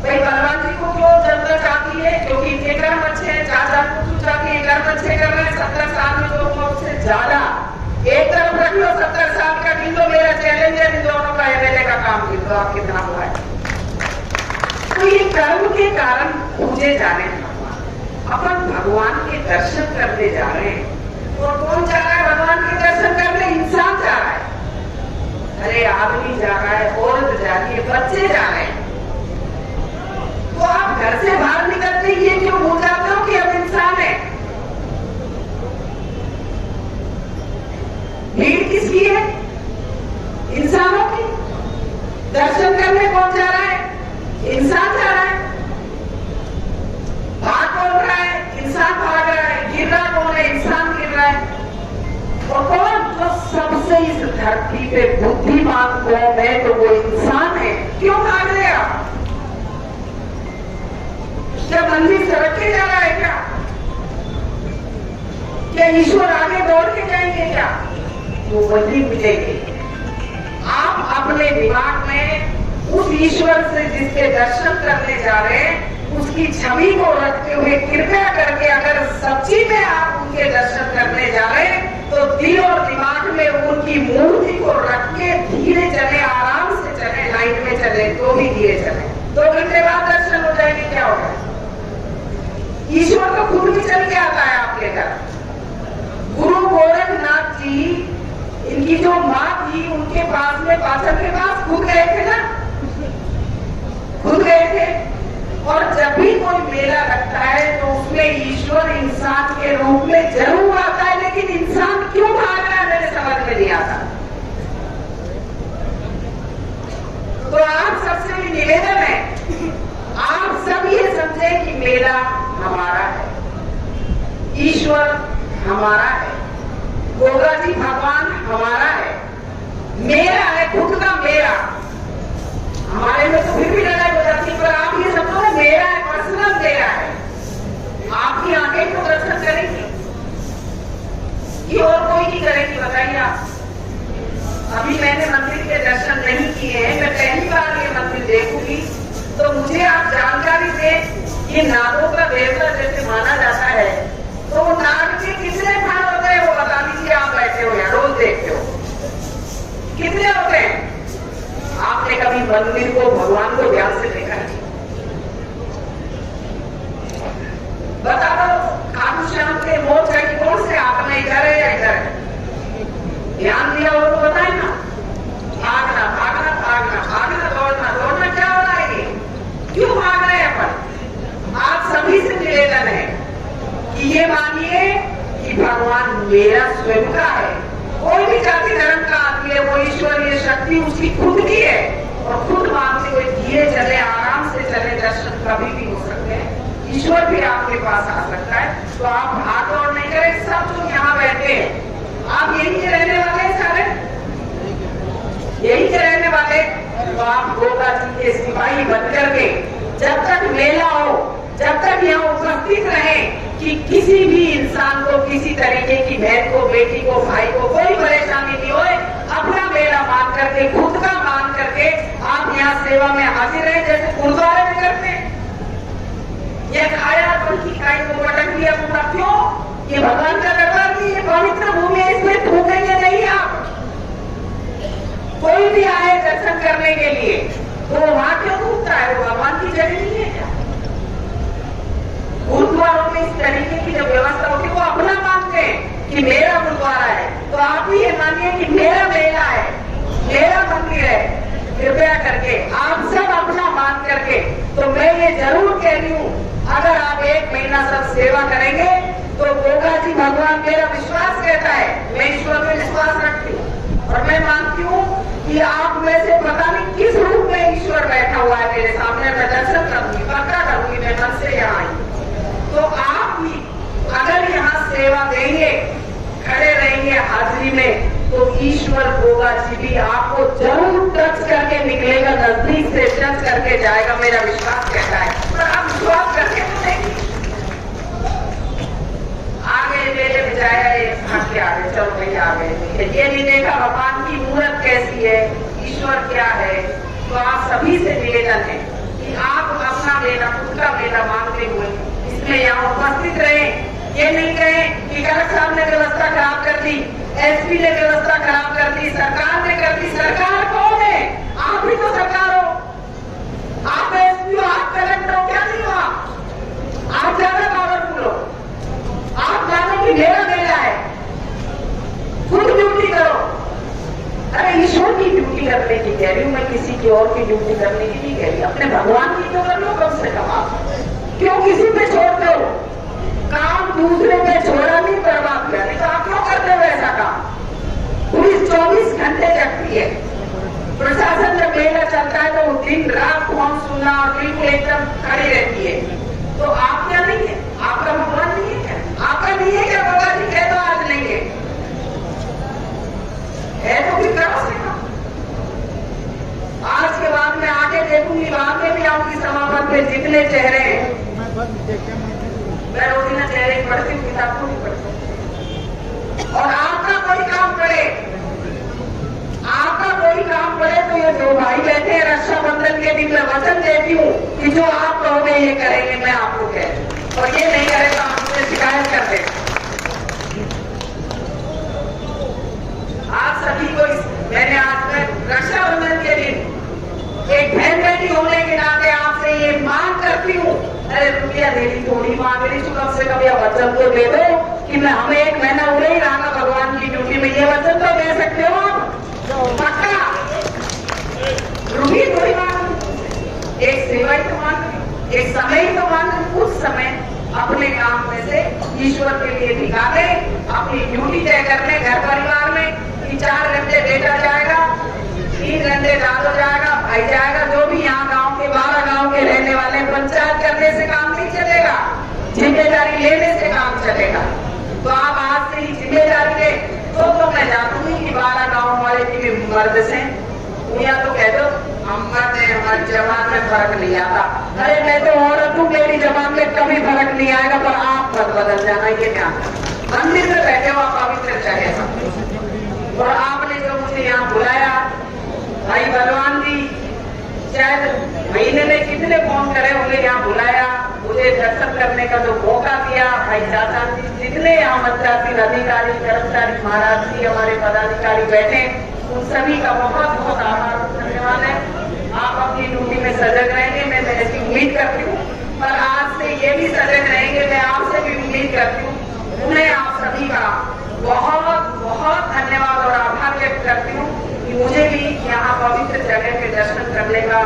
भाई भगवान जी को क्यों जनता चाहती है? क्योंकि इनके कर्म अच्छे हैं। चाचा दूसरा कि ये कर्म अच्छे कर रहे हैं, 70 साल में जो हुआ उससे ज्यादा। एक तरफ रख लो 70 साल का गिन लो, मेरा चैलेंज है इन दोनों का एमएलए का काम गिन लो आप कितना हुआ है। तो ये कर्म के कारण पूजे जा रहे हैं अपन भगवान के दर्शन करने जा रहे हैं। और कौन जा रहा है भगवान के दर्शन करने? इंसान जा रहा है। अरे आदमी जा रहा है, औरत जा रही है, बच्चे जा रहे हैं। तो आप घर से बाहर निकलते ये क्यों भूल जाते हो कि अब इंसान है? भीड़ किसकी है? इंसानों की। दर्शन करने कौन जा रहा है? इंसान जा रहा है। भाग कौन रहा है? इंसान भाग रहा है। गिर रहा कौन है? इंसान गिर रहा है। और कौन जो सबसे इस धरती पे बुद्धिमान कौन है तो वो इंसान है। क्यों भाग रहे आप? क्या मंदिर सड़क के जा रहा है क्या? क्या ईश्वर आगे दौड़ के जाएंगे क्या? वो वही मिलेंगे। आप अपने दिमाग में उस ईश्वर से जिसके दर्शन करने जा रहे हैं उसकी छवि को रखते हुए कृपया करके अगर सच्ची में आप उनके दर्शन करने जा रहे हैं तो दिल और दिमाग में उनकी मूर्ति को रख के धीरे चले, आराम से चले, लाइन में चले, तो भी धीरे चले। 2 घंटे बाद दर्शन हो जाएंगे, क्या होगा? ईश्वर तो खुद भी चल के आता है आपके घर। गुरु गोरखनाथ जी, इनकी जो माँ थी उनके पास में पाचन के पास खुद गए थे ना, खुद गए थे। और जब भी कोई मेला लगता है तो उसमें ईश्वर इंसान के रूप में जरूर आता है, लेकिन इंसान क्यों भाग रहा है मेरे समझ में नहीं आता। तो आप सबसे भी निवेदन है, आप सब ये समझे कि मेला हमारा है, ईश्वर हमारा है, गोगा जी भगवान हमारा है, मेरा है, खुद का मेरा। हमारे में तो फिर भी लड़ाई हो जाती है, पर आप ये समझो ना मेरा है, पर्सनल मेरा है। आपकी आंखें तो दर्शन करेंगी कि और कोई नहीं करेगी? बताइए आप। अभी मैंने मंदिर के दर्शन नहीं किए हैं, मैं पहली बार ये मंदिर देखूंगी, तो मुझे आप जानकारी दें। ये नागों का देवता जैसे माना जाता है, तो वो नाग के कितने फल होते हैं वो बता दीजिए। आप बैठे हो यहाँ रोज देखते हो, कितने होते हैं? आपने कभी मंदिर को, भगवान को ध्यान से देखा है? बता दो, खाटू श्याम के मोर्चा की कौन से हाथ में, इधर है या इधर है? ध्यान दिया हो तो बताए ना। भागना भागना भागना भागना, दौड़ना दौड़ना, क्या हो रहा है ये? क्यों भाग रहे हैं अपन? आप सभी से निवेदन है कि ये मानिए कि भगवान मेरा स्वयं का है। कोई भी जाति धर्म का आदमी है, वो ईश्वरीय शक्ति उसकी खुद की है। और खुद मान से कोई धीरे चले, आराम से चले, दर्शन कभी भी हो सकते हैं। ईश्वर भी आपके पास आ सकता है। तो आप भाग दौड़ नहीं करें। सब लोग यहाँ बैठे हैं, आप यही के रहने वाले हैं, सारे यही के रहने वाले। तो आप गोगा जी के सिपाही बन करके जब तक मेला हो, जब तक यहाँ उपस्थित रहे कि किसी भी इंसान को, किसी तरीके की बहन को, बेटी को, भाई को कोई परेशानी नहीं हो, अपना मेला मान करके, खुद का मान करके आप यहाँ सेवा में हाजिर रहे, जैसे गुरुद्वारे में करते हैं। ये खाया बल्कि खाई को पटक दिया पूरा, क्यों? ये भगवान का दरबार नहीं, ये पवित्र भूमि है, इसमें थूकेंगे नहीं आप। कोई भी आए दर्शन करने के लिए तो वहां क्यों थूकता है? वो भगवान की जगह नहीं है क्या? गुरुद्वारों में इस तरीके की जो व्यवस्था होती है वो अपना मानते हैं कि मेरा गुरुद्वारा है, तो आप भी ये मानिए कि मेरा मेला है, मेरा मंदिर है। कृपया करके आप सब अपना मान करके, तो मैं ये जरूर कह रही हूँ, अगर आप 1 महीना सब सेवा करेंगे तो गोगा जी भगवान, मेरा विश्वास कहता है, मैं ईश्वर में विश्वास रखती हूँ और मैं मानती हूँ कि आप में से पता नहीं किस रूप में ईश्वर बैठा हुआ है मेरे सामने। मैं दर्शन करूंगी, पक्का करूंगी, मैं मन से यहाँ आई। तो आप भी अगर यहाँ सेवा देंगे, खड़े रहेंगे हाजिरी में, तो ईश्वर गोगा जी भी आपको जरूर टच करके निकलेगा, नजदीक से टच करके जाएगा, मेरा विश्वास कहता है। पर आप विश्वास करके तो देखिए, आगे मेले में जाएगा, ये भाग आगे, चलो भाई आगे, ये नहीं देखा भगवान की मूर्त कैसी है, ईश्वर क्या है। तो आप सभी से निवेदन है कि आप अपना मेला, खुद का मेला मानते हुए इसमें यहाँ उपस्थित रहे। ये नहीं कहे कि कलेक्टर साहब ने व्यवस्था खराब कर दी, एसपी ने व्यवस्था खराब कर दी, सरकार ने कर दी। सरकार कौन है? आप भी तो सरकार हो, आप एसपी हो, आप कलेक्टर हो, क्या नहीं हो आप ज्यादा पावरफुल हो। आप जानो कि मेरा बेटा है, खुद ड्यूटी करो। अरे ईश्वर की ड्यूटी करने की कह रही हूँ मैं, किसी की और की ड्यूटी करने की नहीं कह रही। अपने भगवान की तो कर लो कम से कम। आप क्यों किसी पे छोड़ते हो काम? दूसरे पे छोड़ा नहीं, बर्बाद किया नहीं, तो आप क्यों करते हो ऐसा काम? पुलिस 24 घंटे जगती है, प्रशासन जब मेला चलता है तो दिन रात फोन सुनना और बिल्कुल एकदम खड़ी रहती है। तो आप क्या नहीं है? आपका भगवान नहीं है क्या? आपका नहीं है क्या? बाबा जी कह दो आज नहीं है तो फिर करो सीखा। आज के बाद में आगे देखूंगी, बाद में भी आऊंगी समापन पे जितने चेहरे हैं। मैं रोजीना चेहरे पढ़ती हूँ, किताब को नहीं पढ़ती। और आपका कोई काम करे, आपका कोई काम करे तो ये दो भाई बैठे हैं रक्षाबंधन के दिन, मैं वचन देती हूँ कि जो आप कहोगे ये करेंगे। मैं आपको कह, और ये नहीं करे तो आप मुझे शिकायत कर दे। आप सभी को मैंने आज में रक्षाबंधन के दिन एक बहन बेटी होने के नाते आपसे ये मांग करती हूँ। अरे रुपया देनी थोड़ी मांग रही हूँ, कम से कम यह वचन तो दे दो कि मैं हमें 1 महीना उड़े ही रहा भगवान की ड्यूटी में। ये वचन तो दे सकते हो आप पक्का? रुपये थोड़ी मांग, एक सेवा ही तो मांग, एक समय ही तो मांग। उस समय अपने काम में से ईश्वर के लिए निकाले, अपनी ड्यूटी तय करने घर परिवार में कि 4 घंटे बेटा जाएगा, 3 घंटे दादो जाएगा, भाई जाएगा। जो भी यहाँ गांव के 12 गांव के रहने वाले, पंचायत करने से काम नहीं चलेगा, जिम्मेदारी लेने से काम चलेगा। तो आप आज से ही जिम्मेदारी ले तो मैं जानूंगी कि 12 गांव वाले भी मर्द से या तो कह दो हम मर्द हैं, हमारी जबान में फर्क नहीं आता। अरे मैं तो औरत हूँ, मेरी जबान में कभी फर्क नहीं आएगा, पर आप मत बदल जाना। ये क्या मंदिर में बैठे हो आप, पवित्र जगह। और आपने जो मुझे यहाँ बुलाया भाई बलवान जी, शायद महीने में कितने फोन करे होंगे, यहाँ बुलाया, मुझे दर्शन करने का जो मौका दिया। भाई चाचा जी, जितने यहाँ मंत्रासीन अधिकारी कर्मचारी महाराज जी, हमारे पदाधिकारी बैठे, उन सभी का बहुत बहुत आभार धन्यवाद है। आप अपनी ड्यूटी में सजग रहेंगे, मैं ऐसी उम्मीद करती हूँ। पर आज से ये भी सजग रहेंगे, मैं आपसे भी उम्मीद करती हूँ। उन्हें आप सभी का बहुत बहुत धन्यवाद और आभार व्यक्त करती हूँ कि मुझे भी यहाँ पवित्र जगह के दर्शन करने का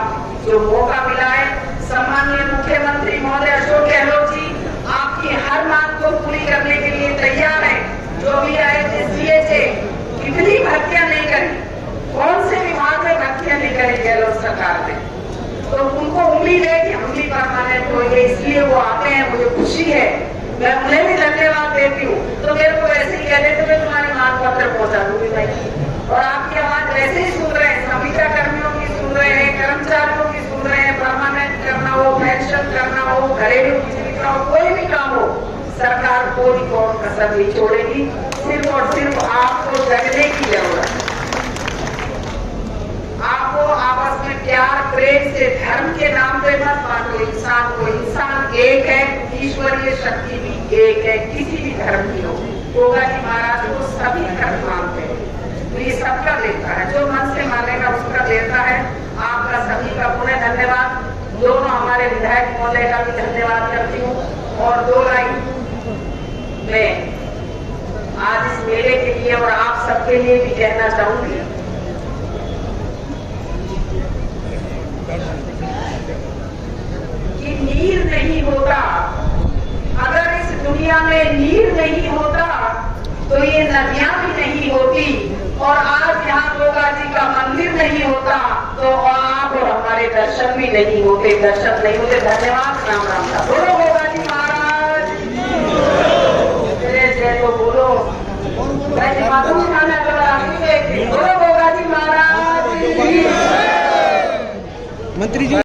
जो मौका मिला है। सम्माननीय मुख्यमंत्री महोदय अशोक गहलोत जी आपकी हर मांग को पूरी करने के लिए तैयार है। जो भी आए सीएचए कितनी भर्तियां नहीं करी, कौन से विभाग में भर्तियां नहीं करी गहलोत सरकार ने, तो उनको उम्मीद है कि हम भी परमानेंट होंगे, इसलिए वो आते हैं। मुझे खुशी है, मैं उन्हें भी धन्यवाद देती हूँ। तो मेरे को वैसे ही कहते थे मैं तुम्हारे मांग पत्र पहुंचा दूंगी भाई। और आपकी आवाज वैसे ही सुन रहे हैं, संविदा कर्मियों की सुन रहे हैं, कर्मचारियों की सुन रहे हैं। परमानेंट करना हो, पेंशन करना हो, घरेलू बिजली का हो, कोई भी काम हो, सरकार कोई कौन कसर नहीं छोड़ेगी। सिर्फ और सिर्फ आपको जगने की जरूरत है। आपको आपस में प्यार प्रेम से धर्म के नाम पे मत बांटो इंसान को। इंसान एक है, ईश्वरीय शक्ति भी एक है, किसी भी धर्म की हो। गोगा जी महाराज को सभी धर्म मानते हैं, तो ये सबका देवता है, जो मन से मानेगा उसका देवता है। आपका सभी का पुनः धन्यवाद। दोनों हमारे विधायक महोदय का भी धन्यवाद करती हूँ। और 2 लाइन में आज इस मेले के लिए और आप सबके लिए भी कहना चाहूंगी। कि नीर नहीं होता, अगर इस दुनिया में नीर नहीं होता तो ये नदियां भी नहीं होती, और आज यहाँ गोगा जी का मंदिर नहीं होता तो आप और हमारे दर्शन भी नहीं होते, दर्शन नहीं होते। धन्यवाद। राम राम। बोलो गोगा जी महाराज जय जय। तो बोलो बोलो गोगा जी महाराज। मंत्री जी